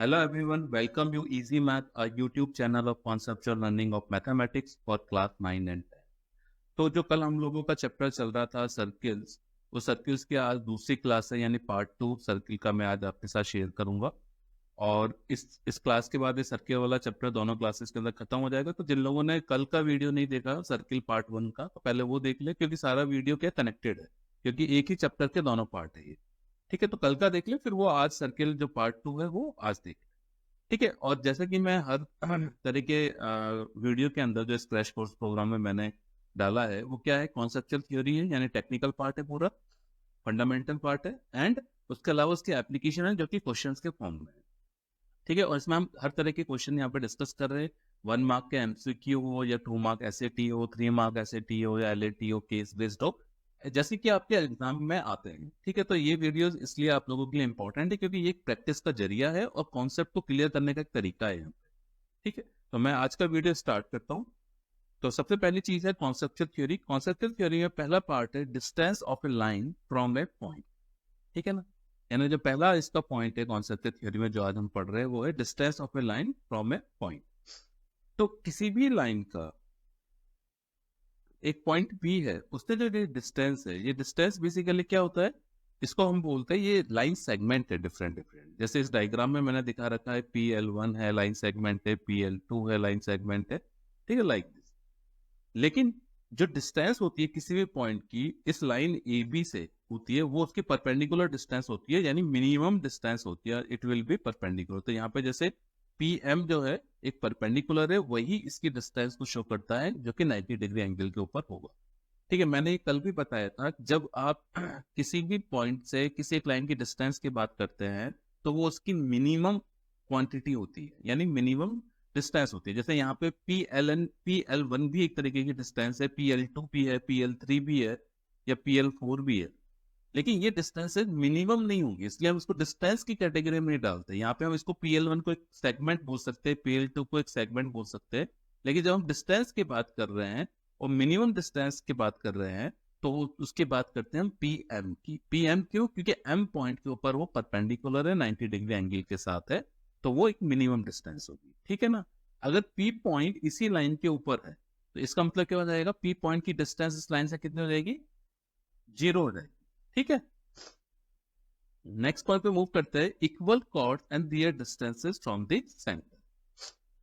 Hello everyone, welcome you Easy Math, a YouTube channel of conceptual learning of mathematics for class 9 and 10. तो जो कल हम लोगों का चैप्टर चल रहा था सर्किल्स, वो सर्किल्स की आज दूसरी क्लास है यानी पार्ट 2 सर्किल का मैं आज आपके साथ शेयर करूंगा। और इस क्लास के बाद ये सर्किल वाला चैप्टर दोनों क्लासेस के अंदर खत्म हो जाएगा। तो जिन लोगों ने कल का वीडियो नहीं देखा सर्किल पार्ट 1 का, तो पहले वो देख ले क्योंकि सारा वीडियो क्या कनेक्टेड है, क्योंकि एक ही चैप्टर के दोनों पार्ट है ये। ठीक है, तो कल का देख ले, फिर वो आज सर्किल जो पार्ट 2 है वो आज देख ले। ठीक है, और जैसे कि मैं हर तरह के वीडियो के अंदर जो क्रैश कोर्स प्रोग्राम में मैंने डाला है वो क्या है, कॉन्सेप्चुअल थ्योरी है यानी टेक्निकल पार्ट है, पूरा फंडामेंटल पार्ट है, एंड उसके अलावा उसकी एप्लीकेशन है जो कि क्वेश्चंस के फॉर्म में है। ठीक है, और इसमें हम हर तरह के क्वेश्चन यहाँ पे डिस्कस कर रहे हैं। 1 मार्क के एमसीक्यू हो या 2 मार्क एसएटी हो, 3 मार्क एसएटी हो या एलएटी हो, केस बेस्ड हो, जैसे कि आपके एग्जाम में आते हैं। ठीक है, तो ये वीडियोस इसलिए आप लोगों के लिए इंपॉर्टेंट है क्योंकि ये एक प्रैक्टिस का जरिया है और कॉन्सेप्ट को क्लियर करने का एक तरीका है यहाँ पे। ठीक है, तो मैं आज का वीडियो स्टार्ट करता हूँ। तो सबसे पहली चीज है कॉन्सेप्चुअल थ्योरी। कॉन्सेप्चुअल थ्योरी में पहला पार्ट है distance of A line from A point. ठीक है ना, यानी जो पहला इसका पॉइंट है कॉन्सेप्चुअल थ्योरी में जो आज हम पढ़ रहे हैं वो है distance of A line from A point. तो किसी भी लाइन का एक पॉइंट बी है, उससे जो ये डिस्टेंस है, ये डिस्टेंस बेसिकली क्या होता है, इसको हम बोलते हैं ये लाइन सेगमेंट है डिफरेंट डिफरेंट। जैसे इस डायग्राम में मैंने दिखा रखा है PL1 है लाइन सेगमेंट है, PL2 है लाइन सेगमेंट है। ठीक है, लाइक दिस। लेकिन जो डिस्टेंस होती है किसी भी पॉइंट की इस लाइन ए बी से होती है, वो उसकी परपेंडिकुलर डिस्टेंस होती है, यानी मिनिमम डिस्टेंस होती है, इट विल बी परपेंडिकुलर। तो यहाँ पे जैसे PM जो है एक परपेंडिकुलर है, वही इसकी डिस्टेंस को शो करता है जो कि 90 डिग्री एंगल के ऊपर होगा। ठीक है, मैंने ये कल भी बताया था, जब आप किसी भी पॉइंट से किसी एक लाइन की डिस्टेंस की बात करते हैं तो वो उसकी मिनिमम क्वांटिटी होती है, यानी मिनिमम डिस्टेंस होती है। जैसे यहाँ पे PL1 भी एक तरीके की डिस्टेंस है, PL2 भी है, PL3 भी है, या PL4 भी है। लेकिन ये डिस्टेंस मिनिमम नहीं होगी, इसलिए हम इसको डिस्टेंस की कैटेगरी में नहीं डालते। यहाँ पे हम इसको PL1 को एक सेगमेंट बोल सकते हैं, PL2 को एक सेगमेंट बोल सकते हैं। लेकिन जब हम डिस्टेंस की बात कर रहे हैं और मिनिमम डिस्टेंस की बात कर रहे हैं तो उसकी बात करते हैं हम PM की। PM क्यों? क्योंकि M पॉइंट के ऊपर वो परपेंडिकुलर है, 90 डिग्री एंगल के साथ है, तो वो एक मिनिमम डिस्टेंस होगी। ठीक है ना, अगर P पॉइंट इसी लाइन के ऊपर है तो इसका मतलब क्या हो जाएगा, P पॉइंट की डिस्टेंस इस लाइन से कितनी हो जाएगी, 0 हो जाएगी। ठीक है, नेक्स्ट पॉइंट पे मूव करते हैं, equal chord and their distances from the centre.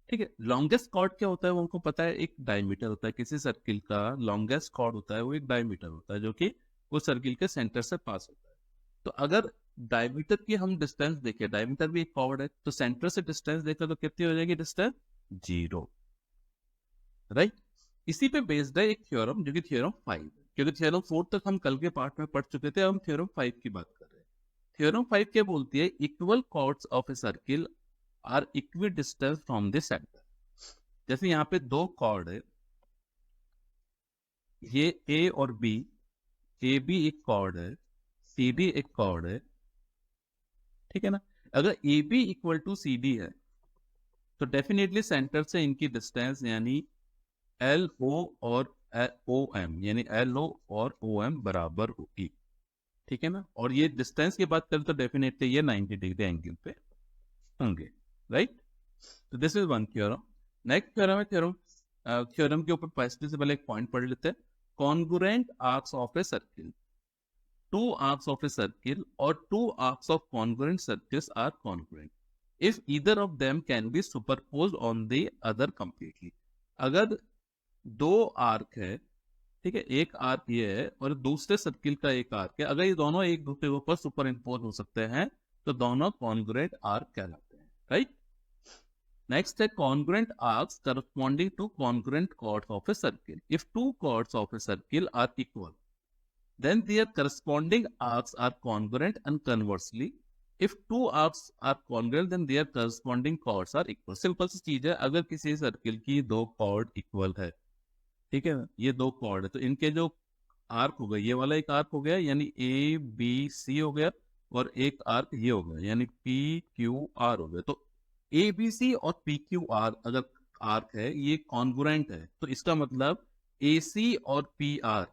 ठीक है, लॉन्गेस्ट कॉर्ड क्या होता है वो हमको पता है, एक डायमीटर होता है। किसी सर्किल का लॉन्गेस्ट कॉर्ड होता है वो एक डायमीटर होता है जो कि वो सर्किल के सेंटर से पास होता है। तो अगर डायमीटर की हम डिस्टेंस देखें, डायमीटर भी एक कॉर्ड है, तो सेंटर से डिस्टेंस देखें तो कितनी हो जाएगी डिस्टेंस, 0। राइट, इसी पे बेस्ड है एक थ्योरम जो कि थ्योरम 5 है, क्योंकि थ्योरम 4 तक हम कल के पार्ट में पढ़ चुके थे, हम थ्योरम 5 की बात कर रहे हैं। थ्योरम 5 क्या बोलती है, equal chords of a circle are equidistance from the centre. जैसे यहाँ पे दो कॉर्ड है, ये A और B, AB एक कॉर्ड है, CD एक कॉर्ड है। ठीक है ना, अगर AB इक्वल टू CD है तो डेफिनेटली सेंटर से इनकी डिस्टेंस यानी LO और OM, यानी LO और OM बराबर होगी। ठीक है ना, और ये डिस्टेंस की बात करें तो डेफिनेटली ये 90 डिग्री एंगल पे होंगे। राइट, तो this is one theorem. Next theorem है थ्योरम के ऊपर पहले से पहले एक पॉइंट पढ़ लेते हैं। Congruent arcs of a circle, two arcs of a circle or two arcs of congruent circles are congruent if either of them can be superposed on the other completely। अगर दो आर्क है, ठीक है, एक arc ये है और दूसरे सर्किल का एक आर्क है, अगर ये दोनों एक दूसरे के ऊपर सुपर इम्पोज हो सकते हैं तो दोनों कॉन्ग्रुएंट आर्क कहलाते हैं। राइट, नेक्स्ट है congruent arcs corresponding to congruent chords of a circle। if two chords of a circle are equal then their corresponding arcs are congruent, and conversely if two arcs are congruent then their corresponding chords are equal। Simple सी चीज है, अगर किसी circle की दो cord equal है, ठीक है, ये दो कॉर्ड है, तो इनके जो आर्क हो गए, ये वाला एक आर्क हो गया यानी ABC हो गया, और एक आर्क ये हो गया यानी PQR हो गया। तो ABC और PQR अगर आर्क है, ये कॉन्ग्रुएंट है, तो इसका मतलब AC और PR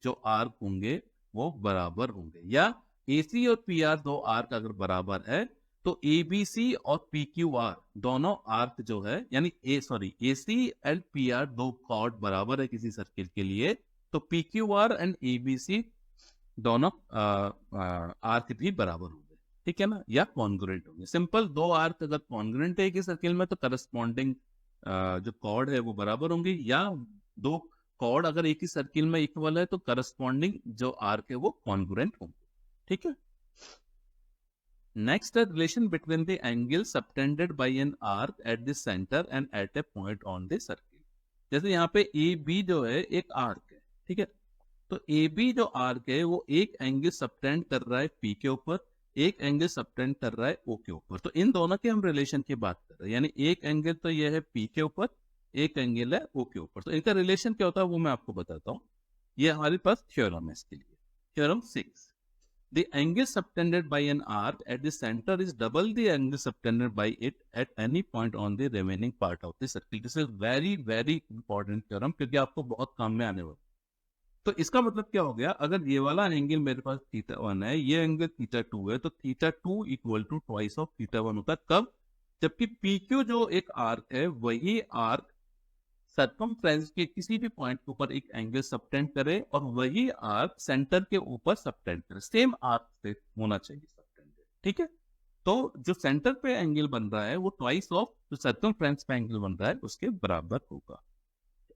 जो आर्क होंगे वो बराबर होंगे, या AC और PR दो आर्क अगर बराबर है तो एबीसी और पीक्यूआर दोनों आर्क जो है, यानी एसी एंड पीआर दो कॉर्ड बराबर है किसी सर्किल के लिए, तो पीक्यूआर एंड एबीसी दोनों आर्क भी बराबर होंगे, ठीक है ना, या कॉन्ग्रुएंट होंगे। सिंपल, दो आर्क अगर कॉन्ग्रुएंट है एक ही सर्किल में तो करस्पॉन्डिंग जो कॉर्ड है वो बराबर होंगे, या दो कॉर्ड अगर एक ही सर्किल में इक्वल है तो करस्पॉन्डिंग जो आर्क है वो कॉन्ग्रुएंट होंगे, ठीक है। नेक्स्ट है relation between the angle subtended by an arc at the centre and at a point on the circle. जैसे यहाँ पे ए बी जो है एक आर्क है, ठीक है, तो ए बी जो आर्क है वो एक एंगल सबटेंड कर रहा है पी के ऊपर, एक एंगल सबटेंड कर रहा है ओ के ऊपर। तो इन दोनों के हम रिलेशन की बात कर रहे हैं, यानी एक एंगल तो ये है पी के ऊपर, एक एंगल है ओ के ऊपर। तो इनका रिलेशन क्या होता है वो मैं आपको बताता हूँ। ये हमारे पास थ्योरम है इसके लिए, theorem 6। The angle subtended by an arc at the center is double the angle subtended by it at any point on the remaining part of the circle. This is very very important theorem क्योंकि आपको बहुत काम में आने वाला। तो इसका मतलब क्या हो गया, अगर ये वाला एंगल मेरे पास थीटा 1 है, ये एंगल थीटा 2 है, तो theta 2 equal to twice of theta 1 होता है। कब? जबकि पी क्यू जो एक आर्क है वही आर्क सर्कमफ्रेंस के किसी भी पॉइंट के ऊपर एक एंगल सबटेंड करे और वही आर्क सेंटर के ऊपर सबटेंड करे, सेम आर्क से होना चाहिए सबटेंडेड, ठीक है। तो जो सेंटर पे एंगल बन रहा है वो ट्वाइस ऑफ जो सर्कमफ्रेंस पे एंगल बन रहा है उसके बराबर होगा।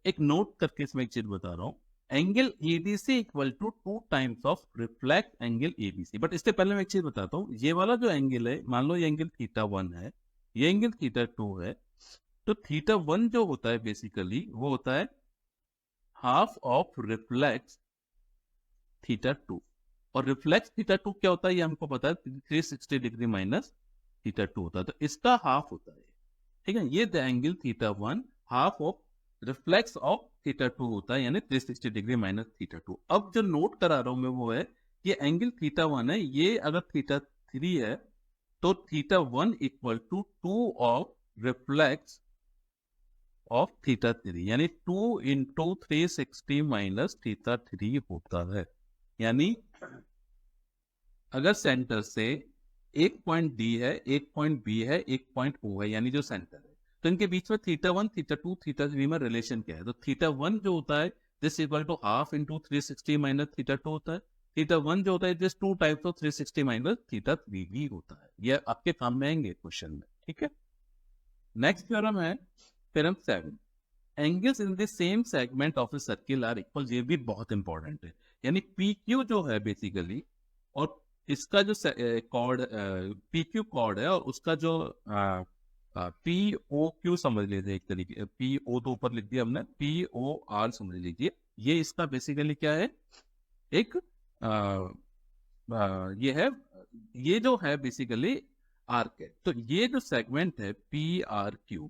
एक नोट करके इसमें एक चीज बता रहा हूँ, angle ABC equal to 2 times of reflect angle ABC. But इससे पहले मैं एक चीज बताता हूँ, ये वाला जो एंगल है, मान लो ये एंगल थीटा 1 है, ये एंगल थीटा 2 है, तो थीटा 1 जो होता है बेसिकली वो होता है हाफ ऑफ रिफ्लेक्स थीटा 2, और रिफ्लेक्स थीटा 2 क्या होता है ये हमको पता है, 360 डिग्री माइनस थीटा 2 होता है, तो इसका हाफ होता है, ठीक है। ये the angle theta 1 half of reflex of theta 2 होता है, यानी 360 डिग्री माइनस थीटा 2। अब जो नोट करा रहा हूं मैं वो है, ये एंगल थीटा 1 है, ये अगर थीटा 3 है तो theta 1 equal to 2 of reflex of theta 3, यानी 2 इंटू 360 माइनस थीटा 3 होता है। यानी अगर सेंटर से एक पॉइंट डी है, एक पॉइंट बी है, एक पॉइंट ओ है, यानी जो सेंटर है, तो इनके बीच में थीटा 1 थीटा 2 थीटा 3 में रिलेशन क्या है, तो थीटा 1 जो होता है this equal to half into 360 minus theta 2 होता है, थीटा 1 जो होता है this 2 times of 360 minus theta 3 भी होता है। ये आपके काम में आएंगे क्वेश्चन में, ठीक है। नेक्स्ट थ्योरम है theorem 7, angles in the same segment of a circle are equal. ये भी बहुत इंपॉर्टेंट है, यानी पी क्यू जो है बेसिकली, और इसका जो कॉर्ड पी क्यू कॉर्ड है और उसका जो पी ओ क्यू समझ लीजिए, एक तरीके पी ओ तो ऊपर लिख दिया हमने, पी ओ आर समझ लीजिए, ये इसका बेसिकली क्या है, एक ये है, ये जो है बेसिकली आर्क है। तो ये जो सेगमेंट है पी आर क्यू,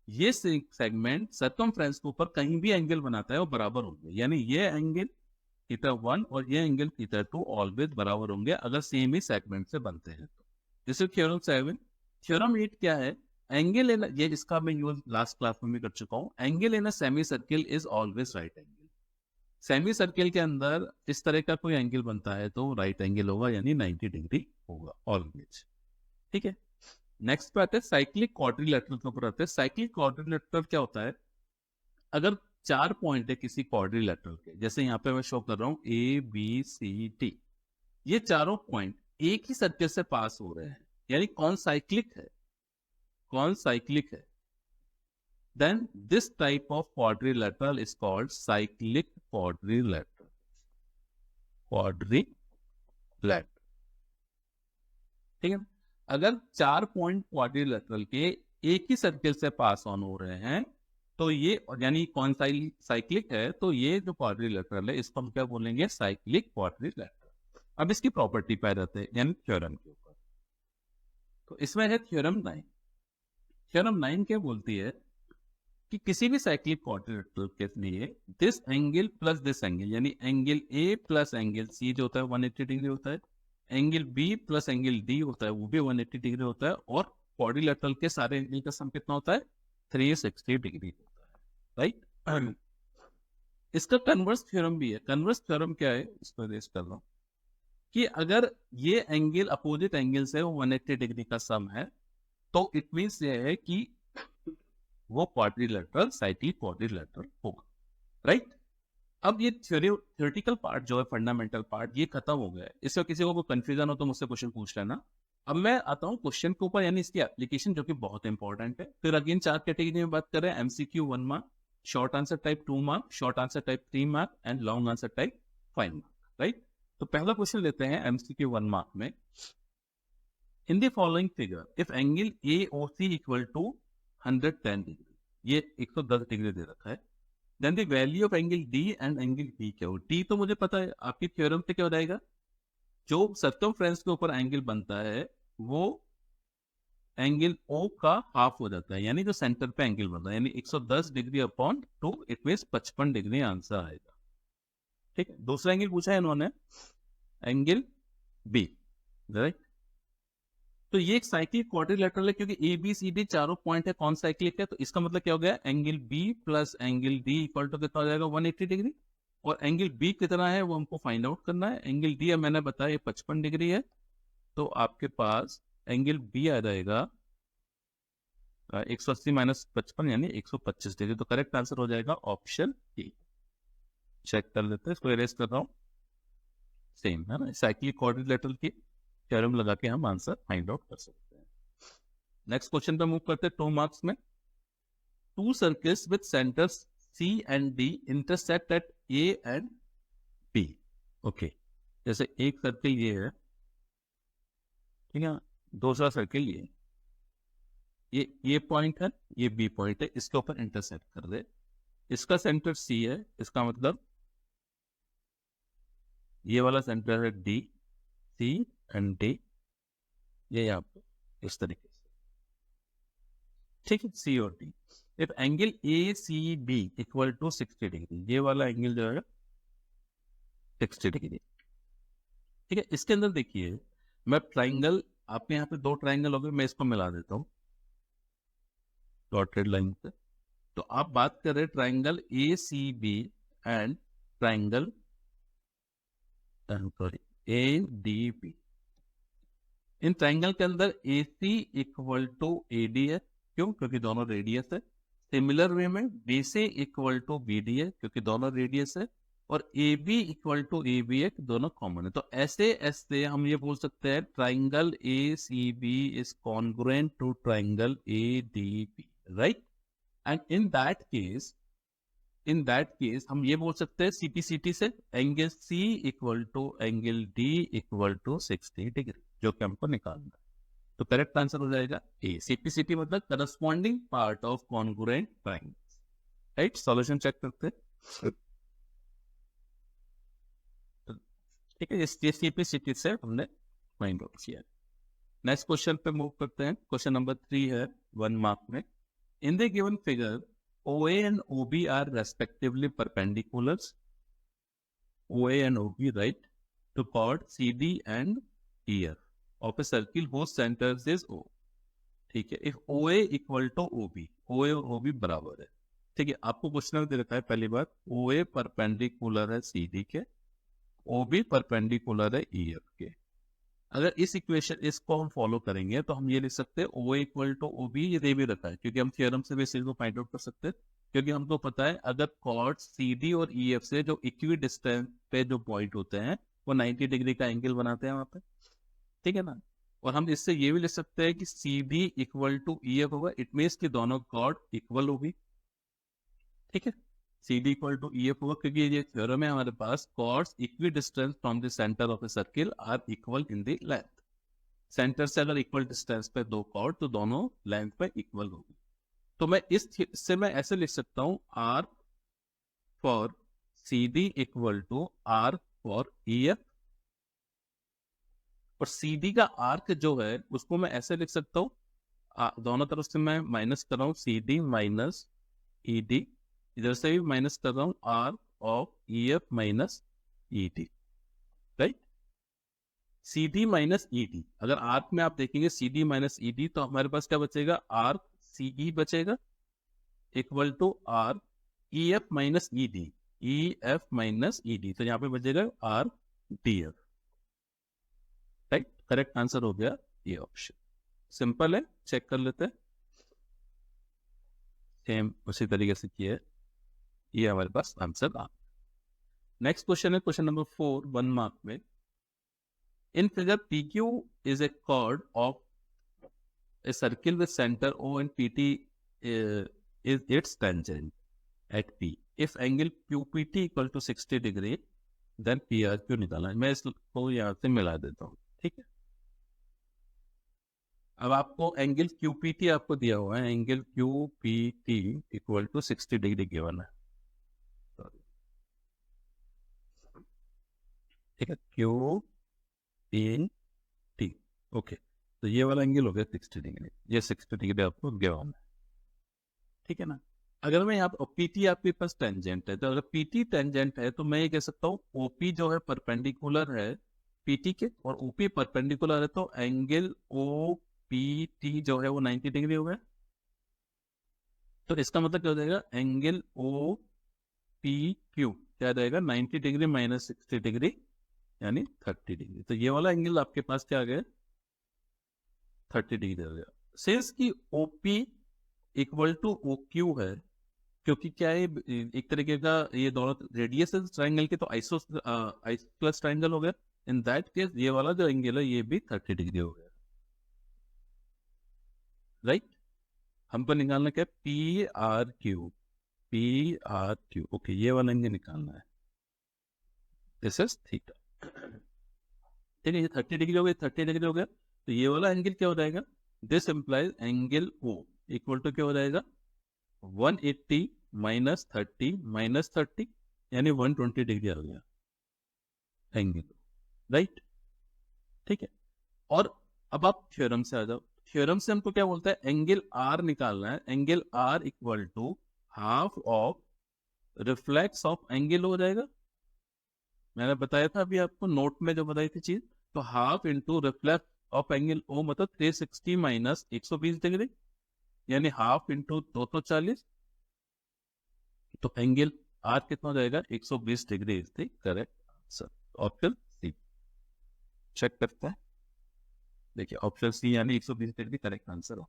ये सेगमेंट सर्कमफ्रेंस के ऊपर कहीं भी एंगल बनाता है वो बराबर होंगे, यानी ये एंगल थीटा 1 और ये एंगल थीटा 2 ऑलवेज बराबर होंगे अगर सेम ही सेगमेंट से बनते हैं तो। This is theorem 7। थ्योरम 8 क्या है, एंगल इन, ये इसका मैं यूज लास्ट क्लास में भी कर चुका हूं, angle in a semi circle is always right angle. Semi circle के अंदर इस तरह का कोई एंगल बनता है तो राइट एंगल होगा, यानी 90 डिग्री होगा ऑलवेज, ठीक है। नेक्स्ट पे आते हैं साइक्लिक क्वाड्रिलेटरल के ऊपर आते हैं। साइक्लिक क्वाड्रिलेटरल क्या होता है, अगर 4 पॉइंट है किसी क्वाड्रिलेटरल के, जैसे यहाँ पे मैं शो कर रहा हूँ ए बी सी डी, ये चारों पॉइंट एक ही सर्किल से पास हो रहे हैं, यानी कौन साइक्लिक है, कौन साइक्लिक है, then this type of quadrilateral is called cyclic quadrilateral, quadrilateral, ठीक है। अगर 4 पॉइंट क्वाड्रिलेटरल के एक ही सर्किल से पास ऑन हो रहे हैं तो ये, यानी कौन साइक्लिक है, तो ये जो क्वाड्रिलेटरल है इसको हम क्या बोलेंगे, साइक्लिक क्वाड्रिलेटरल। अब इसकी प्रॉपर्टी पे रहते हैं, यानी थ्योरम के ऊपर। तो इसमें है थ्योरम 9। थ्योरम 9 क्या बोलती है कि किसी भी साइक्लिक क्वाड्रिलेटरल के लिए this angle plus this angle, यानी angle A plus angle C जो होता है 180 डिग्री होता है, angle B plus angle D होता है वो भी 180 डिग्री होता है, और क्वाड्रिलेटरल के सारे एंगल का सम कितना होता है, 360 डिग्री होता है, राइट। इसका कन्वर्स थ्योरम भी है। कन्वर्स थ्योरम क्या है, इसको रेस कर रहा हूं, कि अगर ये एंगल अपोजिट एंगल से 180 डिग्री का सम है तो इट मीन्स ये है कि वो क्वाड्रिलेटरल साइक्लिक क्वाड्रिलेटरल होगा, राइट। अब ये थ्योरेटिकल पार्ट जो है, फंडामेंटल पार्ट, ये खत्म हो गया है। इससे किसी को कोई कंफ्यूजन हो तो मुझसे क्वेश्चन पूछ लेना। अब मैं आता हूँ क्वेश्चन के ऊपर, यानी इसकी एप्लीकेशन, जो कि बहुत इंपॉर्टेंट है। फिर अगेन 4 कैटेगरी में बात करें, MCQ 1 mark, short answer type 2 mark, short answer type 3 mark and long answer type 5 mark, right. तो पहला क्वेश्चन लेते हैं एमसीक्यू 1 मार्क में। In the following figure if angle AOC equal to 110 degree, ये 110 degree दे रखा है, then the value of angle D and angle B क्या हो। D तो मुझे पता है, आपकी थ्योरम से क्या हो जाएगा, जो सर्कमफ्रेंस के ऊपर एंगल बनता है वो एंगल O का हाफ हो जाता है, यानी जो सेंटर पे एंगल बनता है, यानी 110 degree upon 2, it means 55 degree answer आएगा, ठीक है। दूसरा एंगल पूछा है इन्होंने, एंगल B, राइट। तो ये एक साइक्लिक क्वाड्रिलेटरल है, क्योंकि ABCD चारों पॉइंट है, कौन साइक्लिक है, तो इसका मतलब क्या हो गया, angle B plus angle D equal to कितना हो जाएगा, 180 डिग्री। और एंगल B कितना है वो हमको फाइंड आउट करना है। एंगल D अब मैंने बताया ये 55 डिग्री है, तो आपके पास एंगल B आ जाएगा 180 माइनस 55 यानी 125 डिग्री। तो करेक्ट आंसर हो जाएगा ऑप्शन E। चेक कर लेते हैं, इसको इरेज कर रहा हूँ, सेम है ना, साइक्लिक क्वाड्रिलेटरल की थ्योरम लगा के हम आंसर फाइंड आउट कर सकते हैं। नेक्स्ट क्वेश्चन पे मूव करते हैं 2 मार्क्स में। 2 circles with centres C and D intersect at A and B। Okay, जैसे एक सर्कल ये है, ठीक है, दूसरा सर्कल ये पॉइंट है, ये B पॉइंट है, इसके ऊपर इंटरसेक्ट कर दे। इसका सेंटर C है, इसका मतलब ये वाला सेंटर है D, C एंड D, ये यहाँ पे इस तरीके से, ठीक है, C और D। If angle ACB equal to 60 degree, ये वाला एंगल जो है 60 डिग्री, ठीक है। इसके अंदर देखिए, मैं ट्राइंगल, आपके यहाँ पे 2 ट्राइंगल हो गए, मैं इसको मिला देता हूँ डॉटेड लाइन से। तो आप बात कर रहे हैं triangle ACB and triangle sorry ADB। In triangle के अंदर AC इक्वल टू AD है, क्यों, क्योंकि दोनों रेडियस है। सिमिलर वे में BC इक्वल टू BD है, क्योंकि दोनों रेडियस है। और AB इक्वल टू AB है, दोनों कॉमन है। तो ऐसे ऐसे हम ये बोल सकते हैं triangle ACB is congruent to triangle ADB, right. And in that case हम ये बोल सकते हैं CPCT से angle C equal to angle D equal to 60 degree, जो कि हमको निकालना है। तो करेक्ट आंसर हो जाएगा A। CPCT मतलब corresponding part of congruent triangle, right. Solution check करते हैं, ठीक है, इस CPCT से हमने फाइंड आउट किया। नेक्स्ट क्वेश्चन पे मूव करते हैं। क्वेश्चन नंबर 3 है 1 मार्क में। In the given figure OA and OB are respectively perpendiculars, OA and OB, right, to chord CD and EF of a circle whose center is O, ठीक है। If OA equal to OB, OA और OB बराबर है, ठीक है। आपको question दे रखा है, पहली बात OA परपेंडिकुलर है CD के, OB परपेंडिकुलर है EF के। अगर इस इक्वेशन इसको हम फॉलो करेंगे तो हम ये लिख सकते हैं OA इक्वल टू OB, ये दे भी रखा है, क्योंकि हम थ्योरम से भी इसको फाइंड आउट कर सकते हैं। क्योंकि हमको पता है अगर कॉर्ड CD और EF से जो इक्वी डिस्टेंस पे जो पॉइंट होते हैं वो 90 डिग्री का एंगल बनाते हैं वहां पे, ठीक है ना। और हम इससे ये भी लिख सकते हैं कि CD इक्वल टू EF होगा, इट मीन्स कि दोनों कॉर्ड इक्वल होगी, ठीक है। CD इक्वल टू EF होगा, क्योंकि ये थ्योरम है हमारे पास, chords equidistance from the centre of a circle are equal in the length. Centre से अगर इक्वल डिस्टेंस पे 2 कॉर्ड तो दोनों लेंथ पे इक्वल होगी। तो मैं इससे मैं ऐसे लिख सकता हूं R फॉर CD इक्वल टू R फॉर EF, और CD का आर्क जो है उसको मैं ऐसे लिख सकता हूं, दोनों तरफ से मैं माइनस कर रहा हूं CD माइनस ED, इधर से भी माइनस कर रहा हूं R of EF minus ED, right. CD minus ED, अगर आर्क में आप देखेंगे CD माइनस ED तो हमारे पास क्या बचेगा, आर्क CE बचेगा equal to R EF minus ED, EF minus ED, तो यहाँ पे बचेगा R DF, करेक्ट आंसर हो गया ये ऑप्शन। सिंपल है, चेक कर लेते हैं। सेम उसी तरीके से किया है, ये हमारे पास आंसर आ। नेक्स्ट क्वेश्चन है क्वेश्चन नंबर 4, 1 मार्क में। In figure PQ is a chord of a circle with center O and PT is its tangent at P. If angle QPT equal to 60 degree, then PRQ निकालना है। मैं इसको यहाँ से मिला देता हूँ, ठीक है। अब आपको एंगल QPT आपको दिया हुआ है, angle QPT equal to 60 degree given है, ठीक है। QPT, ओके, तो ये वाला एंगल हो गया 60 डिग्री, ये 60 डिग्री आपको गिवन है, ठीक है ना। अगर मैं यहाँ पर PT आपके पास टेंजेंट है, तो अगर PT टेंजेंट है तो मैं ये कह सकता हूँ OP जो है परपेंडिकुलर है PT के, और OP परपेंडिकुलर है, तो एंगल OPT जो है वो 90 डिग्री हो गया। तो इसका मतलब क्या हो जाएगा, एंगल OPQ क्या जाएगा, 90 डिग्री माइनस 60 डिग्री यानी 30 डिग्री। तो ये वाला एंगल आपके पास क्या आ गया, 30 डिग्री हो गया। सिंस की OP इक्वल टू OQ है, क्योंकि क्या है एक तरीके का ये दोनों रेडियस है ट्राइंगल के, तो आइसोस्सेलेस ट्राइंगल हो गया। इन दैट केस ये वाला जो एंगल है ये भी 30 डिग्री हो गया, राइट। हमको निकालना क्या है, PRQ, ओके, ये वाला एंगल निकालना है, दिस इज थीटा, ठीक है। ये 30 डिग्री हो गया, 30 डिग्री हो गया, तो ये वाला एंगल क्या हो जाएगा, this implies angle O equal to क्या हो जाएगा, 180 माइनस 30 यानी 120 डिग्री आ गया एंगल, राइट, ठीक है। और अब आप थ्योरम से आ जाओ। थ्योरम से हमको क्या बोलता है, एंगल R निकालना है, angle R equal to half of reflex of angle हो जाएगा। मैंने बताया था अभी आपको नोट में जो बताई थी चीज, तो half into reflex of angle O मतलब 360 माइनस 120 डिग्री यानी हाफ इंटू 240, तो एंगल R कितना हो जाएगा, 120 degree is the correct answer. Option C check करते हैं, देखिए ऑप्शन सी यानी 120 डिग्री करेक्ट आंसर हो।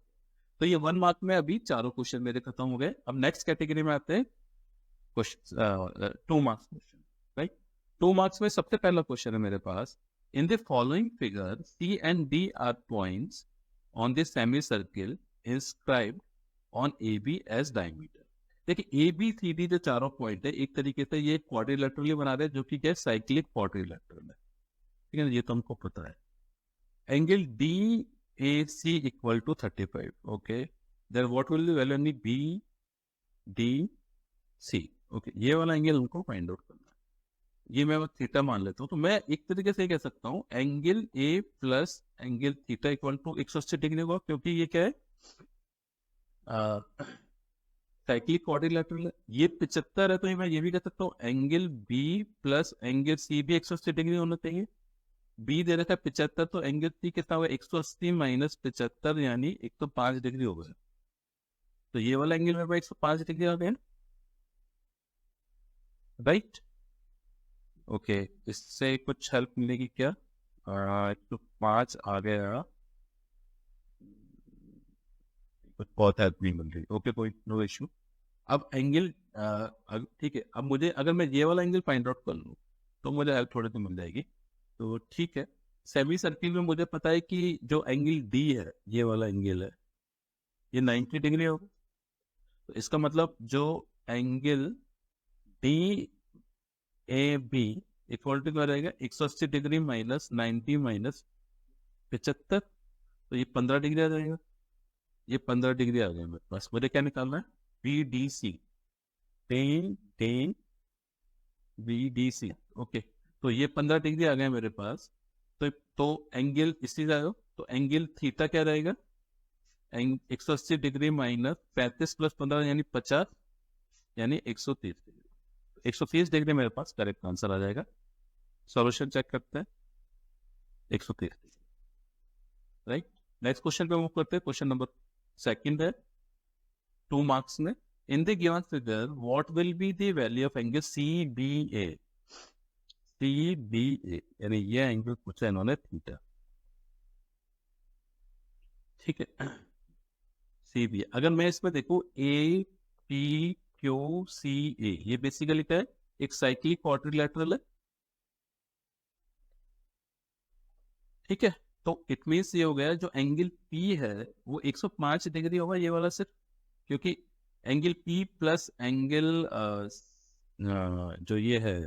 तो ये 1 मार्क में अभी चारों क्वेश्चन मेरे खत्म हो गए। अब नेक्स्ट कैटेगरी में आते हैं question 2 marks question, right. 2 marks में सबसे पहला क्वेश्चन है मेरे पास, in the following figure C and D are points on the semicircle inscribed on AB as diameter. देखिए ABCD जो चारों पॉइंट है एक तरीके से ये क्वाड्रिलेटरली बना रहे हैं, जो कि क्या है, साइक्लिक क्वाड्रिलेटरल है, ठीक है ना, ये तो हमको पता है। Angle DAC equal to 35, okay, then what will be value of BDC, okay, ये वाला एंगल हमको फाइंड आउट करना है। ये मैं थीटा मान लेता हूँ, तो मैं एक तरीके से कह सकता हूँ angle A plus angle theta equal to 180 degree होगा, क्योंकि ये क्या है, साइक्लिक क्वाड्रिलेटरल है। ये 75 है, तो मैं ये भी कह सकता हूँ angle B plus angle C भी 180 डिग्री होना चाहिए। B दे रखा है 75, तो एंगल C कितना होगा, 180 माइनस 75 यानी 105 डिग्री हो गया। तो ये वाला एंगल मेरे पास 105 डिग्री आ गया, राइट, ओके। इससे कुछ हेल्प मिलेगी क्या, 105 आ गया, कुछ बहुत हेल्प नहीं मिल रही, ओके, कोई नो इशू। अब एंगल ठीक है, अब मुझे अगर मैं ये वाला एंगल फाइंड आउट कर लूँ तो मुझे हेल्प थोड़ी सी मिल जाएगी, तो ठीक है। सेमी सर्किल में मुझे पता है कि जो एंगल D है, ये वाला एंगल है, ये 90 डिग्री होगा। तो इसका मतलब जो एंगल DAB इक्वल टू क्या रहेगा, 180 डिग्री माइनस 90 माइनस 75, तो ये 15 डिग्री आ जाएगा। ये 15 डिग्री आ गया मेरे पास। मुझे क्या निकालना है, BDC, टेन BDC, ओके। तो ये 15 डिग्री आ गया मेरे पास। तो एंगल इसी जाएगा, तो एंगल थीटा क्या रहेगा, 180 डिग्री माइनस 35 प्लस 15 यानी 50 यानी 130 डिग्री। 130 डिग्री मेरे पास करेक्ट आंसर आ जाएगा। सॉल्यूशन चेक करते हैं, 130 डिग्री, राइट। नेक्स्ट क्वेश्चन पे मूव करते हैं। क्वेश्चन नंबर सेकंड है 2 मार्क्स में, in the given figure what will be the value of angle CBA यानी ये एंगल पूछा इन्होंने थीटा, ठीक है, सी बी। अगर मैं इसमें देखूं ए पी क्यू सी ए, ये बेसिकली क्या है, एक साइक्लिक क्वाड्रिलेटरल है। ठीक है, तो इट मीन्स ये हो गया जो एंगल पी है वो 105 डिग्री होगा, ये वाला सिर्फ, क्योंकि एंगल पी प्लस एंगल जो ये है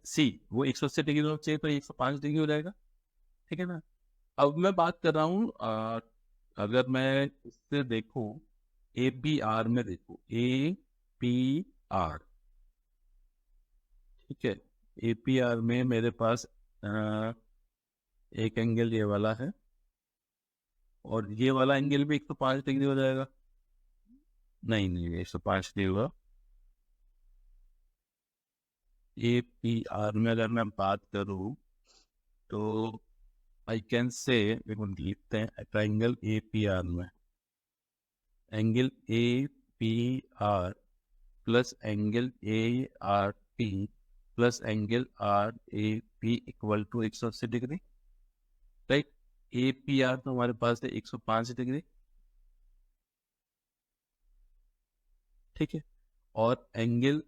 सी, वो 180 डिग्री होना चाहिए, तो 105 डिग्री हो जाएगा। ठीक है ना। अब मैं बात कर रहा हूँ अगर मैं इससे देखूं, ए पी आर में देखूं, ए पी आर, ठीक है, ए पी आर में मेरे पास एक एंगल ये वाला है, और ये वाला एंगल भी 105 डिग्री हो जाएगा। नहीं नहीं, 105 नहीं होगा। ए पी आर में अगर मैं बात करूं तो आई कैन से, देखो लिखते हैं ट्राइंगल ए पी आर में, angle A P R plus angle A R P plus angle R A P equal to 180 degree, right. A P R तो हमारे पास है 105 डिग्री, ठीक है, और एंगल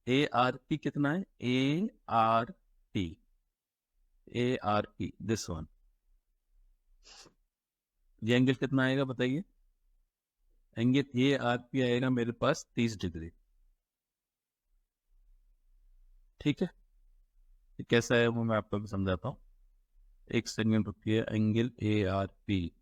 ए आर पी कितना है, ए R P, A R P this one, ये angle कितना आएगा बताइए। एंगल ए आर पी आएगा मेरे पास 30 डिग्री। ठीक है, ये कैसा है वो मैं आपको भी समझाता हूँ, एक सेकंड रुकिए। एंगल ए आर पी,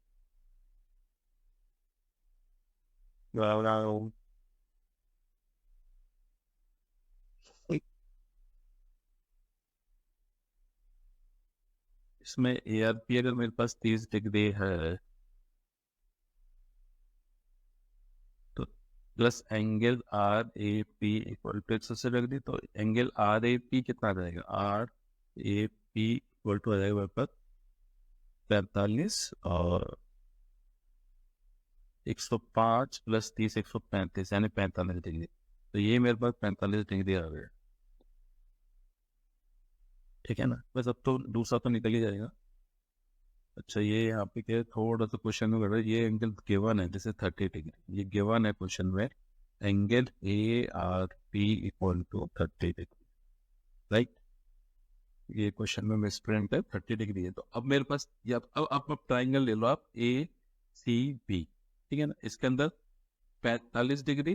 इसमें ए आर पी अगर मेरे पास 30 डिग्री है तो plus angle R A P equal to 180 degree, तो एंगल आर ए पी कितना आ जाएगा, R A P equal to आ जाएगा मेरे पास 45, और 105 प्लस 30 135, यानी 45 डिग्री। तो ये मेरे पास 45 डिग्री आ गया। ठीक है ना, बस अब तो दूसरा तो निकल ही जाएगा। अच्छा, ये यहाँ पे क्या है, थोड़ा सा क्वेश्चन में कर रहा है, ये एंगल गिवन है जैसे 30 डिग्री, ये गिवन है क्वेश्चन में, angle A R P equal to 30 degree, right. ये क्वेश्चन में मिसप्रिंट है, 30 डिग्री है। तो अब मेरे पास ये अब ट्राइंगल ले लो आप, ए सी बी, ठीक है ना, इसके अंदर 45 degree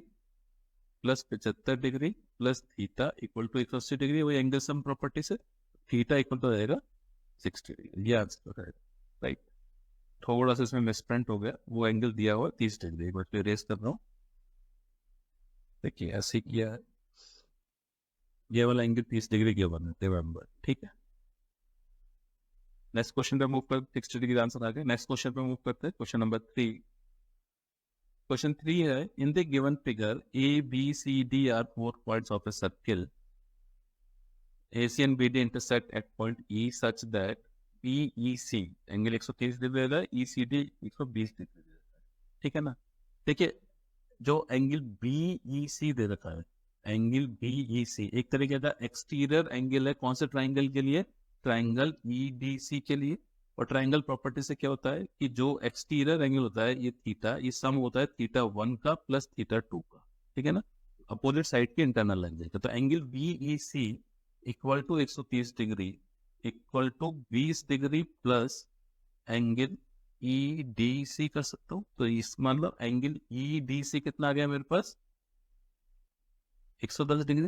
plus 75 degree plus theta equal to 180 degree, वही एंगल सम प्रॉपर्टी से थीटा इक्वल टू जाएगा 60 डिग्री, ये आंसर है, राइट। थोड़ा सा इसमें मिसप्रिंट हो गया, वो एंगल दिया हुआ 30 डिग्री, एक बार रेस कर रहा हूँ, देखिए ऐसे किया है, ये वाला एंगल 30 डिग्री के बना रिमेंबर, ठीक है। नेक्स्ट क्वेश्चन पे मूव कर, 60 डिग्री आंसर आ गया। नेक्स्ट क्वेश्चन पे मूव करते हैं, क्वेश्चन नंबर 3। क्वेश्चन 3 है, in the given figure A B C D are 4 points of a circle, AC and BD intersect at point E such that PEC angle 130 degree दे रहा है, ECD 120 degree दे रहा है, ठीक है ना। देखिए, जो एंगल BEC दे रखा है, एंगल BEC एक तरीके का एक्सटीरियर एंगल है, कौन से ट्राइंगल के लिए, ट्राइंगल EDC के लिए। और ट्राइंगल प्रॉपर्टी से क्या होता है कि जो एक्सटीरियर एंगल होता है ये थीटा, ये सम होता है थीटा 1 का प्लस थीटा 2 का, ठीक है ना, अपोजिट साइड के इंटरनल एंगल का। तो angle BEC equal to 130 degree equal to 20 degree plus angle EDC कर सकता हूँ। तो इस मतलब एंगल EDC कितना आ गया मेरे पास, 110 डिग्री,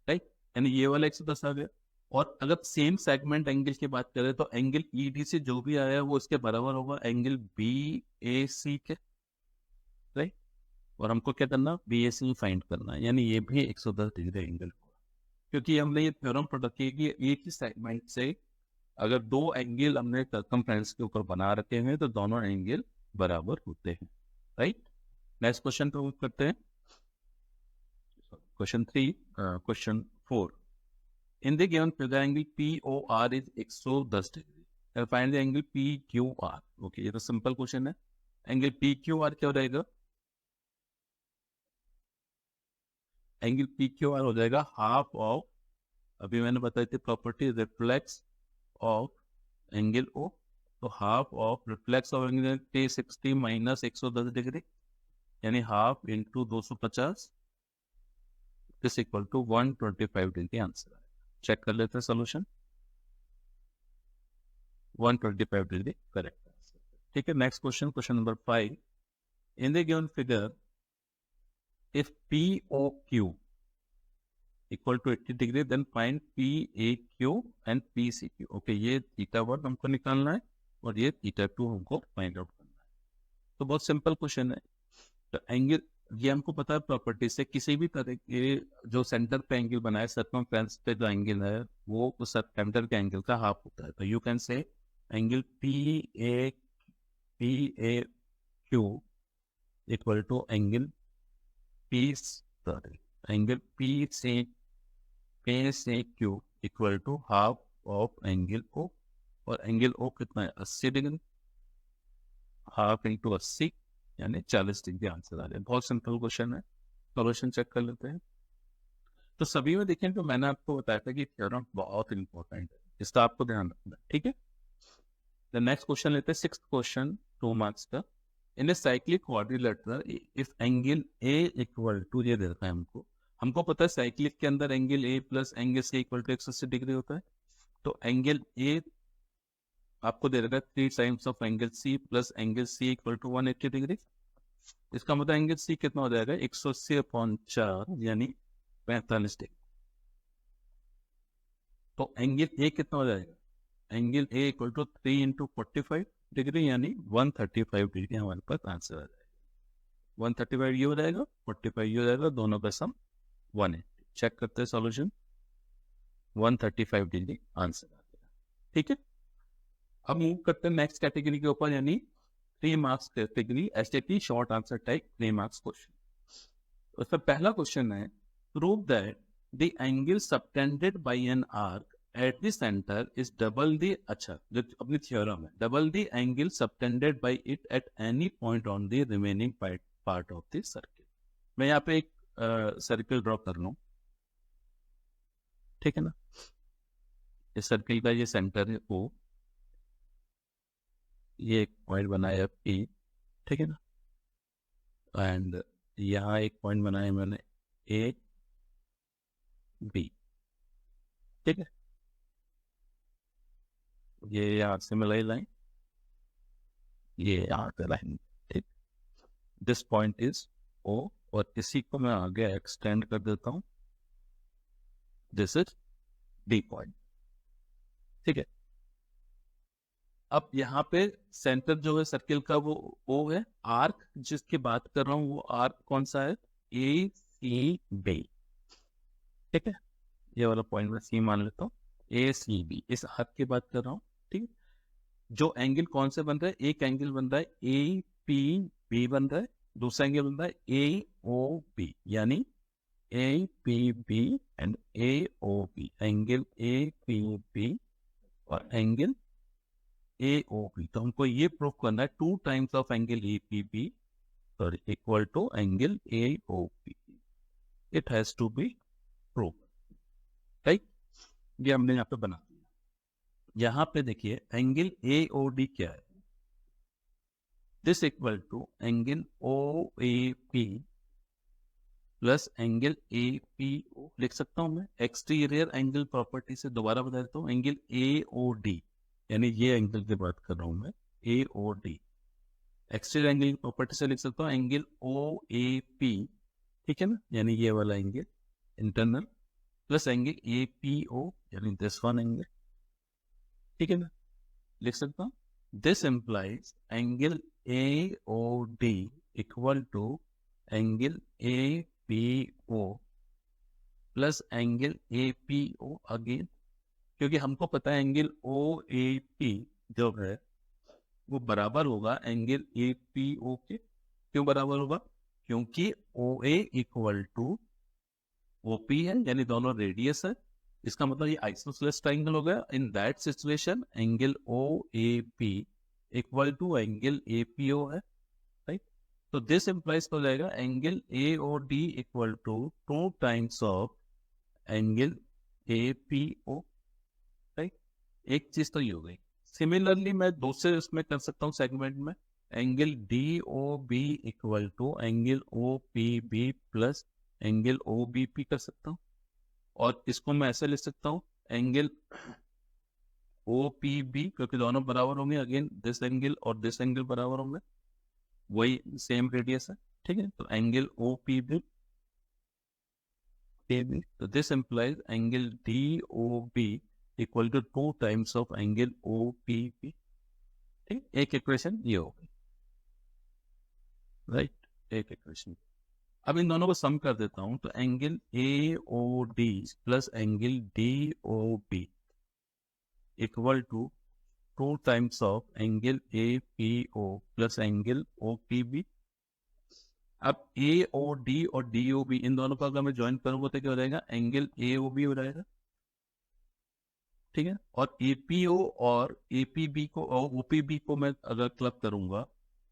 राइट, यानी ये वाला 110 आ गया। और अगर सेम सेगमेंट एंगल की बात करें तो एंगल EDC जो भी आया वो इसके बराबर होगा एंगल BAC के, राइट। और हमको क्या करना, BAC फाइंड करना है, यानी ये भी 110 डिग्री एंगल, क्योंकि हमने ये थ्योरम प्रोडक्ट किया कि एक ही सेगमेंट से अगर दो एंगल हमने सर्कमफ्रेंस के ऊपर बना रखे हैं तो दोनों एंगल बराबर होते हैं, राइट। नेक्स्ट क्वेश्चन पे मूव करते हैं, question 3। Question 4, in the given figure angle POR is 110 degree, find the angle PQR। Okay, ये तो सिंपल क्वेश्चन है। एंगल PQR क्या हो जाएगा, एंगल PQR हो जाएगा हाफ ऑफ, अभी मैंने बताई थी property, reflex of angle O, तो half of reflex of angle 360 minus 110 degree, यानी half into 250 is equal to 125 degree answer. Check कर लेते हैं सोल्यूशन। 125 degree correct answer. ठीक है, next question, question number 5। In the given figure if POQ equal to 80 degree then find PAQ and PCQ। Okay, ये θ1 हमको निकालना है और ये θ2 हमको फाइंड आउट करना है। तो बहुत सिंपल क्वेश्चन है। तो एंगल, ये हमको पता है प्रॉपर्टी से, किसी भी तरह के जो सेंटर पे एंगल बनाए, सर्कमफ्रेंस पे जो एंगल है वो उस सेंटर के एंगल का हाफ होता है। तो you can say angle PAQ equal to angle angle P से Q equal to half of angle O, और एंगल O कितना है 80 डिग्री, हाफ इंटू 80 यानी 40 डिग्री आंसर आ जाए। बहुत सिंपल क्वेश्चन है, सॉल्यूशन चेक कर लेते हैं। तो सभी में देखें तो मैंने आपको बताया था कि थ्योरम बहुत इंपॉर्टेंट है, इसका आपको ध्यान रखना है। ठीक है, द नेक्स्ट क्वेश्चन लेते हैं, 6th क्वेश्चन 2 मार्क्स का। In a cyclic quadrilateral if angle A equal to, ये देता है हमको पता है साइक्लिक के अंदर angle A plus angle C equal to 180 degree होता है। तो एंगल ए आपको दे रखा है 3 times of angle C plus angle C equal to 180 degree. इसका मतलब एंगल सी कितना हो जाएगा 180/4 यानी 45 डिग्री। तो एंगल ए कितना हो जाएगा, angle A equal to 3 into 45 degree यानी 135 डिग्री हमारे पास आंसर आ जाएगा। 135 ये हो जाएगा, 45 ये हो जाएगा, दोनों का सम 180। चेक करते हैं सॉल्यूशन, 135 डिग्री आंसर आ गया। ठीक है, अब मूव करते हैं नेक्स्ट कैटेगरी के ऊपर, यानी 3 marks category STT short answer type 3 marks question. उसका पहला क्वेश्चन है, prove that the angle subtended by an arc at the center is double the, अच्छा जो अपनी थ्योरम है, double the angle subtended by it at any point on the remaining part of the circle। मैं यहाँ पे एक circle draw कर लूं, ठीक है ना। इस सर्कल का ये सेंटर है O, ये एक पॉइंट बनाया P, ठीक है ना, एंड यहाँ एक पॉइंट बनाया मैंने A B, ठीक है। ये यहाँ से मिलाई लाइन, ये यहाँ पे लाइन, ठीक। दिस पॉइंट इज O और इसी को मैं आगे एक्सटेंड कर देता हूं, दिस इज D पॉइंट, ठीक है। अब यहाँ पे सेंटर जो है सर्किल का वो O है, आर्क जिसकी बात कर रहा हूं वो आर्क कौन सा है, ACB, ठीक है। ये वाला पॉइंट मैं C मान लेता हूँ, ACB, इस आर्क की बात कर रहा हूँ, ठीक। जो एंगल कौन से बन रहा है, एक एंगल बन रहा है APB बन रहा है, दूसरा एंगल बन रहा है AOB, यानी APB and AOB, angle APB और एंगल AOB। तो हमको ये प्रूव करना है 2 times of angle APB sorry equal to angle AOB, it has to be prove, right. ये हमने यहाँ पे बना दिया। यहाँ पे देखिए एंगल AOD क्या है, this equal to angle OAP plus angle APO लिख सकता हूं मैं। एक्सटीरियर एंगल प्रॉपर्टी से दोबारा बता देता हूँ, एंगल AOD यानी ये एंगल की बात कर रहा हूं मैं, AOD। एक्सटीरियर एंगल की प्रॉपर्टी से लिख सकता हूँ एंगल OAP, ठीक है ना, यानी ये वाला angle internal, plus angle APO यानी दिस वन एंगल, ठीक है ना, लिख सकता हूँ। This implies angle AOD equal to angle APO plus angle APO again, क्योंकि हमको पता है एंगल OAP जो है वो बराबर होगा एंगल APO के। क्यों बराबर होगा, क्योंकि OA इक्वल टू OP है, यानी दोनों रेडियस है। इसका मतलब ये आइसोसेलेस ट्रायंगल हो गया। In that situation angle OAP equal to angle APO है, राइट। तो दिस इंप्लाइज हो जाएगा angle AOD equal to 2 times of angle APO, right. एक चीज तो ये हो गई। सिमिलरली मैं दूसरे उसमें कर सकता हूँ सेगमेंट में, angle D O B equal to angle O P B plus angle O B P कर सकता हूँ, और इसको मैं ऐसे लिख सकता हूँ एंगल ओ पी बी, क्योंकि दोनों बराबर होंगे, अगेन दिस एंगल और दिस एंगल बराबर होंगे, वही सेम रेडियस है, ठीक है। तो एंगल ओ पी बी, तो this implies angle D O B equal to 2 times of angle O P B, ठीक, एक इक्वेशन ये हो गई, राइट, एक इक्वेशन। अब इन दोनों को सम कर देता हूं, तो angle A O D plus angle D O B equal to 2 times of angle A P O plus angle O P B. अब ए ओ डी और डी ओ बी इन दोनों को अगर मैं ज्वाइन करूंगा तो क्या हो जाएगा, एंगल ए ओ बी हो जाएगा, ठीक है। और एपीओ और एपीबी को और ओपीबी को मैं अगर क्लब करूंगा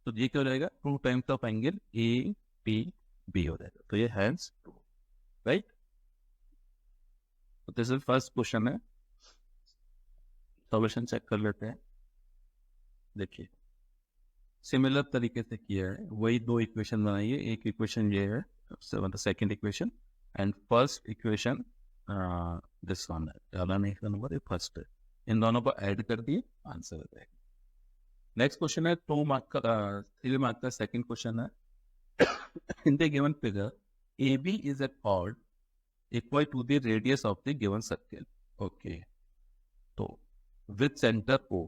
तो ये क्या हो जाएगा, 2 times of angle A P B हो जाएगा, तो ये hence true, right. This is first question है, सॉल्यूशन चेक कर लेते हैं। देखिए सिमिलर तरीके से किया है, वही दो इक्वेशन बनाई है, एक इक्वेशन ये है मतलब second equation, and first equation this one है, ज्यादा नहीं का नंबर, फर्स्ट है, इन दोनों को ऐड कर दिए, आंसर हो जाएगा। नेक्स्ट क्वेश्चन है 2 मार्क का 3 मार्क का सेकंड क्वेश्चन है। In the given figure AB is a chord equal to the radius of the given circle, okay, तो विथ सेंटर O,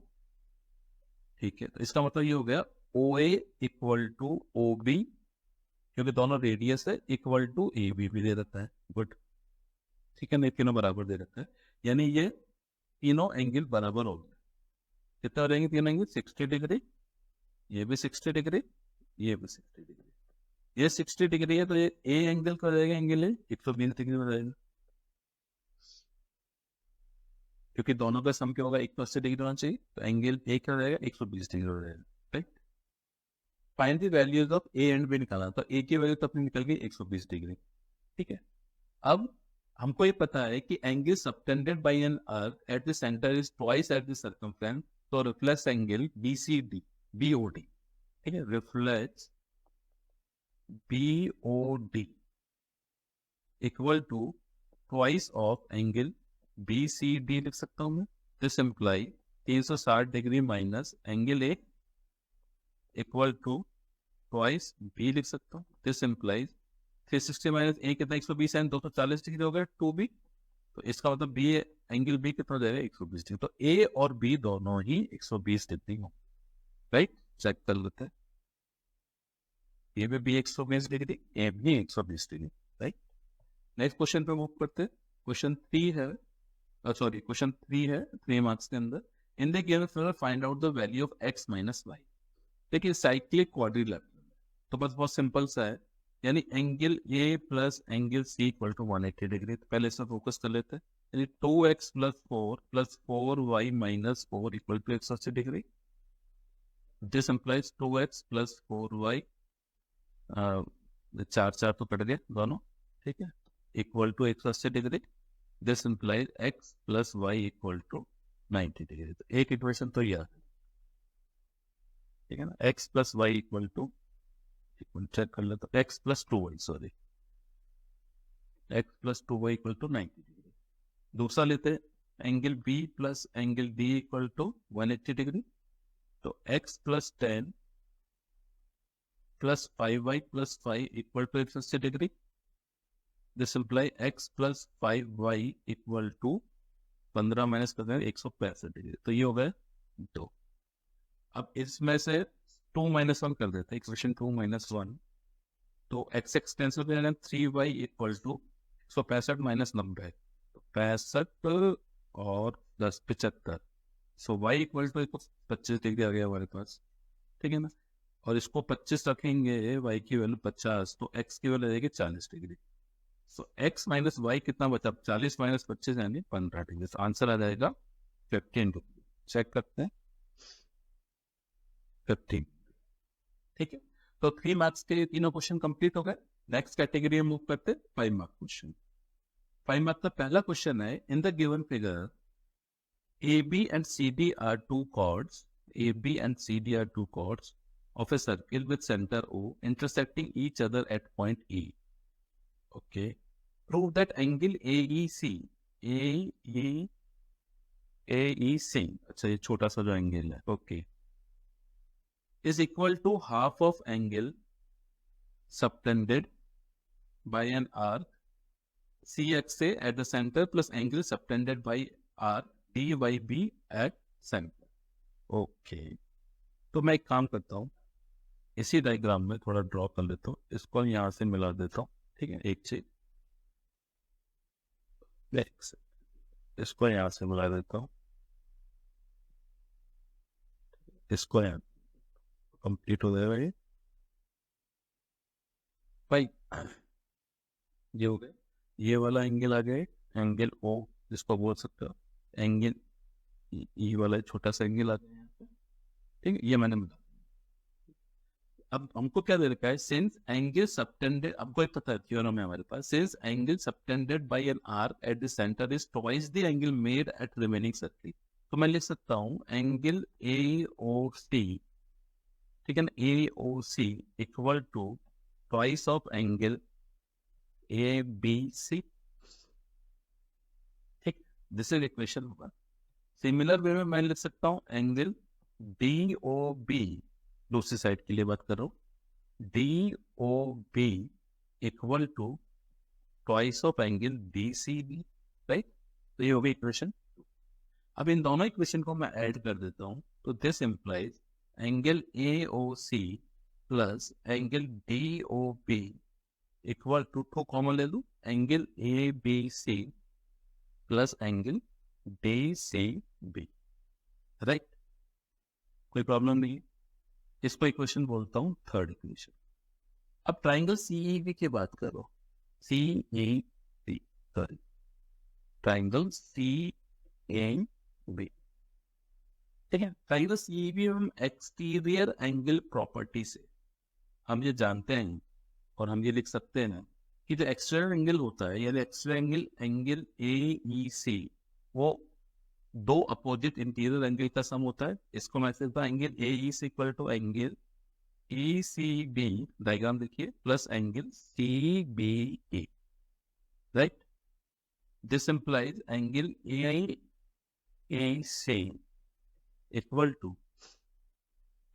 ठीक है। तो इसका मतलब ये हो गया OA इक्वल टू OB, क्योंकि दोनों रेडियस है, इक्वल टू AB भी दे रखा है, गुड, ठीक है ना, तीनों बराबर दे रखा है, यानी ये तीनों एंगल बराबर हो गए, कितना हो जाएंगे तीनों एंगल, 60 डिग्री, ये भी 60 डिग्री, ये भी 60 डिग्री, ये 60 डिग्री है, तो ये ए एंगल का हो जाएगा, एंगल ए 120 डिग्री हो जाएगा, क्योंकि दोनों का सम क्या होगा, 180 डिग्री होना चाहिए, तो एंगल ए क्या हो जाएगा, 120 डिग्री हो जाएगा, right. Find the values of A and B निकाला, तो ए की वैल्यू तो अपनी निकल गई 120 डिग्री, ठीक है। अब हमको ये पता है कि angle subtended by an arc at the centre is twice at the circumference, तो रिफ्लेक्स एंगल बीसीडी बीओडी, ठीक है, reflex BOD equal to twice of angle BCD लिख सकता हूं मैं, this imply 360 degree minus angle A equal to twice B लिख सकता हूँ, दिस इंप्लाइज 360 माइनस ए कितना, 120 है, 240 डिग्री हो गया, 2b, तो इसका मतलब बी एंगल बी कितना हो जाएगा, 120 डिग्री, तो ए और बी दोनों ही 120 डिग्री हो, राइट, चेक कर लेते हैं, ये भी 120 डिग्री, ए भी 120 डिग्री, राइट। नेक्स्ट क्वेश्चन पे मूव करते हैं, क्वेश्चन 3 है, सॉरी क्वेश्चन 3 है 3 मार्क्स के अंदर, in the given figure find out the value of x minus Y. देखिए साइक्लिक क्वाड्रिलेटरल, तो बस बहुत सिंपल सा है, यानी angle A plus angle C equal to 180 degree, तो पहले इसमें फोकस कर लेते हैं, यानी 2x plus 4 plus 4y minus 4 equal to 180 degree, this implies 2x plus 4y, 4 तो कट गए दोनों, ठीक है, equal to 180 degree, this implies x plus y equal to 90 degree, तो एक इक्वेशन तो यह, ठीक है ना, x plus y equal to, check कर लेता हूँ, x plus 2y, sorry x plus 2y equal to 90 degree. दूसरा लेते हैं, angle b plus angle d equal to 180 degree, तो x plus 10 plus 5y plus 5 equal to 180 degree, this implies x plus 5y equal to 15 minus कर दें 165 degree, तो ये हो गया 2। अब इसमें से 2 माइनस 1 कर देते हैं, इक्वेशन 2 माइनस 1, तो x x कैंसिल कर लेना, 3y इक्वल टू 165 माइनस 90, तो 65 और 10 75, सो y इक्वल टू 25 डिग्री आ गया हमारे पास, ठीक है ना, और इसको 25 रखेंगे, y की वैल्यू 50, तो x की वैल्यू रहेगी 40 डिग्री, सो x माइनस वाई कितना बचा, 40 माइनस 25 यानी 15 डिग्री, तो आंसर आ जाएगा 15 डिग्री, चेक करते हैं 15, ठीक है। तो 3 मार्क्स के तीनों क्वेश्चन कंप्लीट हो गए। नेक्स्ट कैटेगरी में मूव करते हैं 5 मार्क क्वेश्चन। 5 मार्क का पहला क्वेश्चन है, in the given figure AB and CD are two chords. AB and CD are two chords of a circle with center O intersecting each other at point E. Okay. Prove that angle AEC, AEC, अच्छा ये छोटा सा जो angle है, okay, is equal to half of angle subtended by an arc CXA at the center plus angle subtended by arc DYB at center. Okay. तो मैं एक काम करता हूँ, इसी डायग्राम में थोड़ा ड्रॉ कर लेता हूँ, इसको यहाँ से मिला देता हूँ, ठीक है, एक चीज इसको यहाँ से मिला देता हूँ, इसको यहाँ कंप्लीट हो जाएगा ये भाई, ये हो गया, ये वाला एंगल आ गया, एंगल ओ जिसको बोल सकते हो, एंगल ई वाला छोटा सा एंगल आ गया, ठीक है, ये मैंने मिला। अब हमको क्या दे रखा है, सिंस एंगल सबटेंडेड, आपको एक पता है थ्योरम है हमारे पास, since angle subtended by an arc at the centre is twice the angle made at remaining circle, तो मैं लिख सकता हूँ एंगल AOC, ठीक है ना, AOC equal to twice of angle ABC, ठीक, दिस इज इक्वेशन होगा। सिमिलर वे में मैं लिख सकता हूँ एंगल DOB, दूसरी साइड के लिए बात कर रहा हूँ, DOB equal to twice of angle DCB, right, तो ये हो गई इक्वेशन। अब इन दोनों इक्वेशन को मैं ऐड कर देता हूँ, तो this implies angle AOC plus angle DOB equal to, two common ले लूं, angle ABC plus angle DCB, right, कोई प्रॉब्लम नहीं है। इसको इक्वेशन बोलता हूं थर्ड इक्वेशन। अब ट्राइंगल CEB की बात करो, CEB, सॉरी, ट्राइंगल CAB, ठीक है, ट्राइंगल CEB में एक्सटीरियर एंगल प्रॉपर्टी से हम ये जानते हैं और हम ये लिख सकते हैं ना कि जो एक्सटर्नल एंगल होता है, यानी एक्सटर्नल एंगल AEC, वो दो अपोजिट इंटीरियर एंगल का सम होता है। इसको मैं लिखता हूं angle AEC equal to angle ECB, diagram देखिए, plus angle CBE, right, this implies angle AAC equal to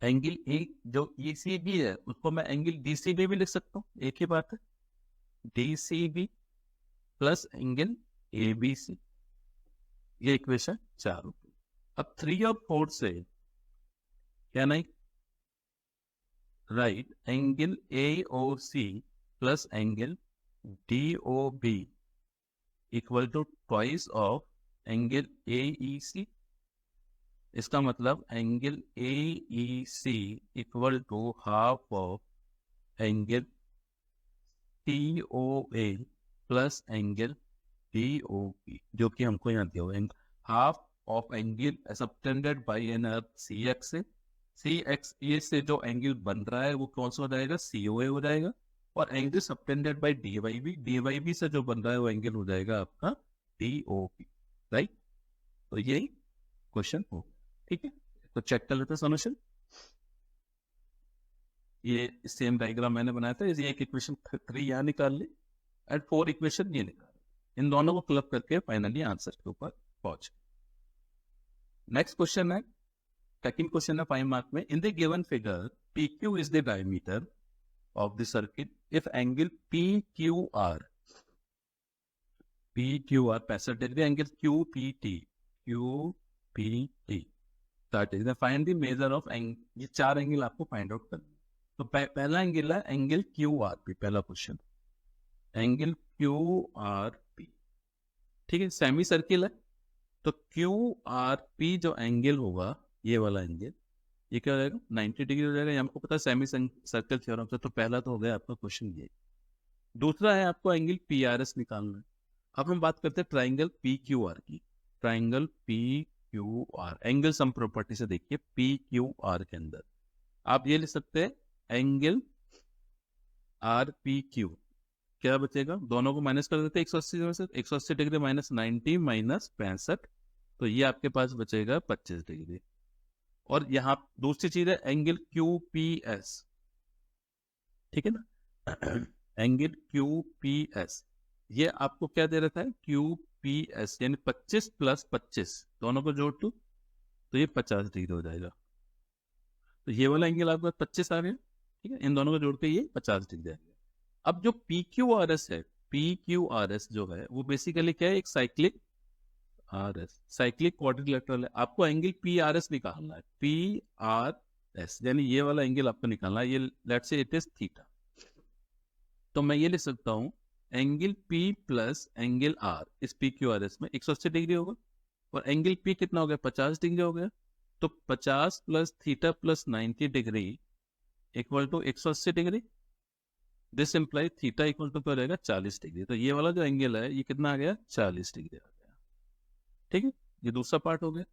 angle A जो ECB है उसको मैं एंगल DCB भी लिख सकता हूँ, एक ही बात है, DCB प्लस एंगल ABC, ये इक्वेशन 4 हो गई। अब 3 और 4 से क्या नहीं, right, angle AOC plus angle DOB equal to twice of angle AEC, इसका मतलब angle AEC equal to half of angle TOA plus angle DOP, जो कि हमको यहाँ दिया हुआ है, half of angle subtended by an arc CXA, CXA से जो एंगल बन रहा है वो कौन सा हो जाएगा, COA हो जाएगा, और angle subtended bye DYB, DYB से जो बन रहा है वो एंगल हो जाएगा आपका DOP, राइट, तो यही क्वेश्चन हो, ठीक है, तो चेक कर लेते हैं सॉल्यूशन। ये सेम डायग्राम मैंने बनाया था, ये एक इक्वेशन 3 यहाँ निकाल ले एंड 4 इक्वेशन ये निकाल, इन दोनों को क्लब करके फाइनली आंसर के ऊपर पहुंच। नेक्स्ट क्वेश्चन है, सेकंड क्वेश्चन है 5 मार्क में, in the given figure PQ is the diameter of the circuit if angle PQR 65 degree, angle QPT that is find the measure of angle, ये 4 angle आपको find out करना है। तो पहला angle है angle QRP, पहला question angle QRP, ठीक है, सेमी सर्किल है, तो QRP जो एंगल होगा, ये वाला एंगल, ये क्या हो जाएगा, 90 डिग्री हो जाएगा, हमको पता है सेमी सर्किल थ्योरम से, तो पहला तो हो गया आपका क्वेश्चन ये। दूसरा है आपको एंगल PRS निकालना है। अब हम बात करते हैं ट्राइंगल PQR की, triangle PQR angle sum property से देखिए, PQR के अंदर आप ये लिख सकते हैं एंगल RPQ, क्या बचेगा, दोनों को माइनस कर देते हैं 180 में से, 180 डिग्री माइनस 90 माइनस 65, तो ये आपके पास बचेगा 25 डिग्री। और यहाँ दूसरी चीज है एंगल QPS, ठीक है ना, एंगल QPS, ये आपको क्या दे रखा है, QPS यानी 25 प्लस 25 दोनों को जोड़ दो तो ये 50 डिग्री हो जाएगा। तो ये वाला एंगल आपका 25 आ गया, ठीक है, इन दोनों को जोड़ के ये 50 डिग्री आ गया। अब जो PQRS है, PQRS जो है वो बेसिकली क्या है, एक साइक्लिक RS, साइक्लिक क्वाड्रिलेटरल है। आपको एंगल PRS निकालना है, PRS यानी ये वाला एंगल आपको निकालना है, ये let's say it is theta. तो मैं ये लिख सकता हूं angle P plus angle R इस PQRS में 180 डिग्री होगा, और एंगल P कितना हो गया, 50 डिग्री हो गया। तो 50 plus theta plus 90 degree equal to 180 degree. This imply theta equal to क्या रहेगा, 40 डिग्री। तो ये वाला जो एंगल है ये कितना आ गया, 40 डिग्री आ गया, ठीक है। ये दूसरा पार्ट हो गया।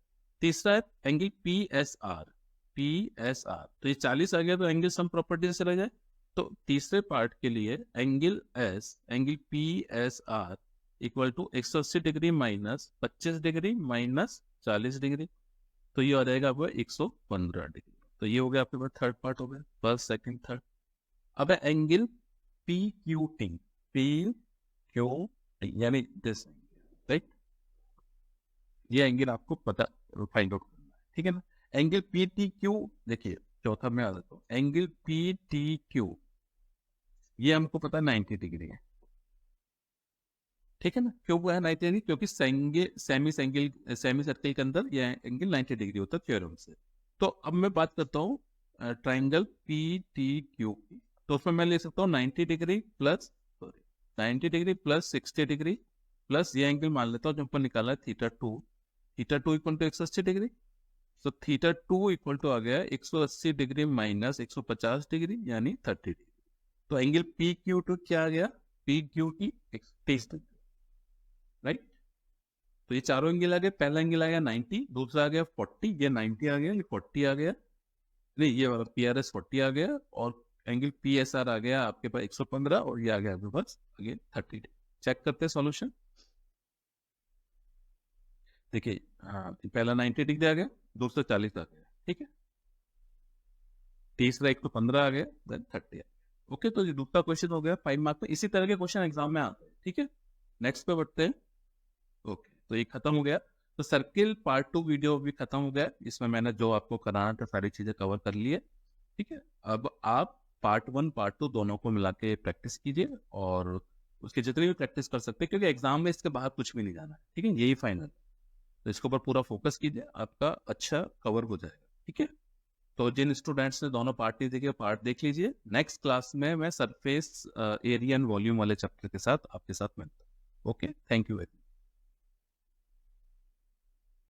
तीसरा है एंगल PSR, PSR तो ये 40 आ गया, तो एंगल सम प्रॉपर्टी से चला जाए। तो तीसरे पार्ट के लिए angle S, angle PSR equal to 180 degree minus 25 degree minus 40 degree, तो ये आ जाएगा आपको 115 डिग्री। तो ये हो गया आपके पास थर्ड पार्ट हो गया, फर्स्ट सेकंड थर्ड। अब है एंगल PQT, PQT यानी दिस, राइट, ये एंगल आपको पता फाइंड आउट करना है, ठीक है ना। एंगल PTQ, देखिए चौथा में आ जाता हूँ, एंगल PTQ ये हमको पता है 90 डिग्री है, ठीक है ना। क्यों वो है 90 डिग्री, क्योंकि सेमी सर्कल के अंदर ये एंगल 90 डिग्री होता है थ्योरम से। तो अब मैं बात करता हूँ ट्राइंगल PTQ की, तो उसमें मैं ले सकता हूँ 90 degree plus 90 degree plus 60 degree plus ये एंगल मान लेता हूँ जो ऊपर निकाला है theta 2, theta 2 equal to 180 degree. तो थीटा 2 इक्वल टू आ गया 180 डिग्री माइनस 150 डिग्री यानी 30 डिग्री। तो एंगल PQ2 क्या आ गया, PQT 30 डिग्री, राइट। तो ये चारों एंगल आ गए, पहला एंगल आ गया 90, दूसरा आ गया 40, ये 90 आ गया, ये 40 आ गया, नहीं ये वाला PRS 40 आ गया, और एंगल PSR आ गया आपके पास 115, और ये आ गया आपके पास अगेन 30 डिग्री। चेक करते हैं सॉल्यूशन। देखिए हाँ, पहला 90 डिग्री आ गया, दूसरा 40 आ गया, ठीक है, तीसरा 115 आ गया, देन 30 आ गया। ओके, तो ये दूसरा क्वेश्चन हो गया 5 मार्क में। इसी तरह के क्वेश्चन एग्जाम में आते हैं, ठीक है। नेक्स्ट पे बढ़ते हैं। ओके, तो ये खत्म हो गया। तो सर्किल पार्ट 2 वीडियो भी खत्म हो गया, इसमें मैंने जो आपको कराना था सारी चीजें कवर कर ली है, ठीक है। अब आप पार्ट 1 पार्ट 2 दोनों को मिला के प्रैक्टिस कीजिए, और उसकी जितनी भी प्रैक्टिस कर सकते हैं, क्योंकि एग्जाम में इसके बाहर कुछ भी नहीं जाना है, ठीक है, यही फाइनल। तो इसके ऊपर पूरा फोकस कीजिए, आपका अच्छा कवर हो जाएगा, ठीक है। तो जिन स्टूडेंट्स ने दोनों पार्ट नहीं देखे, पार्ट देख लीजिए। नेक्स्ट क्लास में मैं सरफेस एरिया एंड वॉल्यूम वाले चैप्टर के साथ आपके साथ मिलता हूँ। Okay, thank you very much.